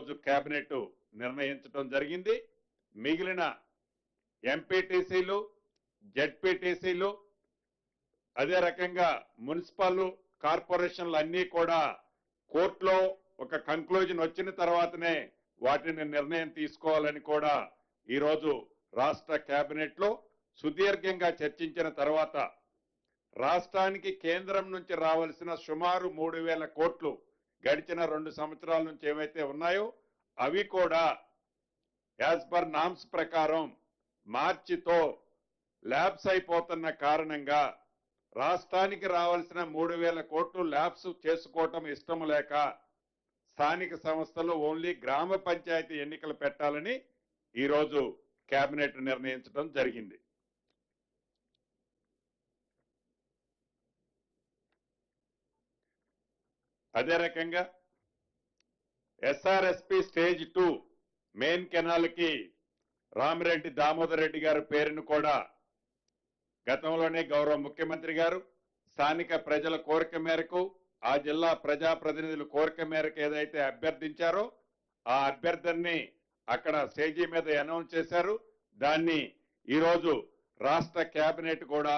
ఈరోజు కేబినెట్ నిర్ణయించడం జరిగింది. మిగిలిన ఎంపీటీసీలు, జెడ్పీటీసీలు, అదే రకంగా మున్సిపల్ కార్పొరేషన్లు అన్నీ కూడా కోర్టులో ఒక కంక్లూజన్ వచ్చిన తర్వాతనే వాటిని నిర్ణయం తీసుకోవాలని కూడా ఈరోజు రాష్ట్ర కేబినెట్ లో సుదీర్ఘంగా చర్చించిన తర్వాత రాష్ట్రానికి కేంద్రం నుంచి రావాల్సిన సుమారు 3,000 కోట్లు గడిచిన 2 సంవత్సరాల నుంచి ఏవైతే ఉన్నాయో అవి కూడా యాజ్ పర్ నామ్స్ ప్రకారం మార్చితో ల్యాబ్స్ అయిపోతున్న కారణంగా రాష్ట్రానికి రావాల్సిన 3,000 కోట్లు ల్యాబ్స్ చేసుకోవటం ఇష్టం లేక స్థానిక సంస్థలు ఓన్లీ గ్రామ పంచాయతీ ఎన్నికలు పెట్టాలని ఈరోజు కేబినెట్ నిర్ణయించడం జరిగింది. అదే రకంగా ఎస్ఆర్ఎస్పి స్టేజ్ 2 మెయిన్ కెనాల్ కి రామిరెడ్డి దామోదర్ రెడ్డి గారి పేరును కూడా గతంలోనే గౌరవ ముఖ్యమంత్రి గారు స్థానిక ప్రజల కోరిక మేరకు ఆ జిల్లా ప్రజాప్రతినిధుల కోరిక మేరకు ఏదైతే అభ్యర్థించారో ఆ అభ్యర్థిని అక్కడ స్టేజీ మీద అనౌన్స్ చేశారు. దాన్ని ఈరోజు రాష్ట్ర కేబినెట్ కూడా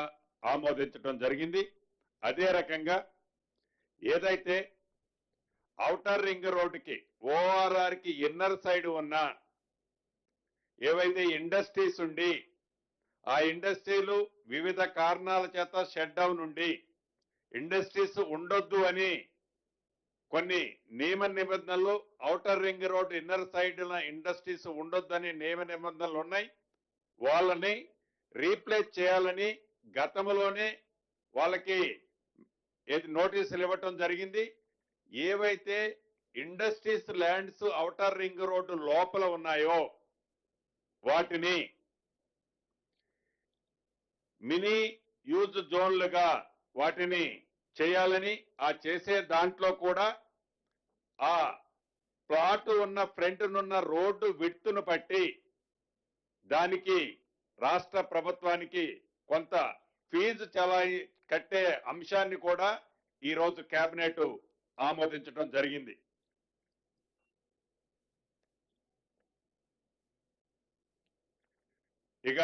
ఆమోదించడం జరిగింది. అదే రకంగా ఏదైతే ఔటర్ రింగ్ రోడ్డుకి ఓఆర్ఆర్ కి ఇన్నర్ సైడ్ ఉన్న ఏవైతే ఇండస్ట్రీస్ ఉండి ఆ ఇండస్ట్రీలు వివిధ కారణాల చేత షట్ డౌన్ ఉండి ఇండస్ట్రీస్ ఉండొద్దు అని కొన్ని నియమ నిబంధనలు outer ring road inner side industries ఉండొద్దని నియమ నిబంధనలు ఉన్నాయి. వాళ్ళని రీప్లేస్ చేయాలని గతంలోనే వాళ్ళకి నోటీసులు ఇవ్వటం జరిగింది. ఏవైతే industries lands outer ring road లోపల ఉన్నాయో వాటిని మినీ యూజ్ జోన్లుగా వాటిని చేయాలని ఆ చేసే దాంట్లో కూడా ఆ ప్లాట్ ఉన్న ఫ్రంట్ నున్న రోడ్డు విడ్త్ను బట్టి దానికి రాష్ట్ర ప్రభుత్వానికి కొంత ఫీజు కట్టే అంశాన్ని కూడా ఈ రోజు కేబినెట్ ఆమోదించడం జరిగింది. ఇక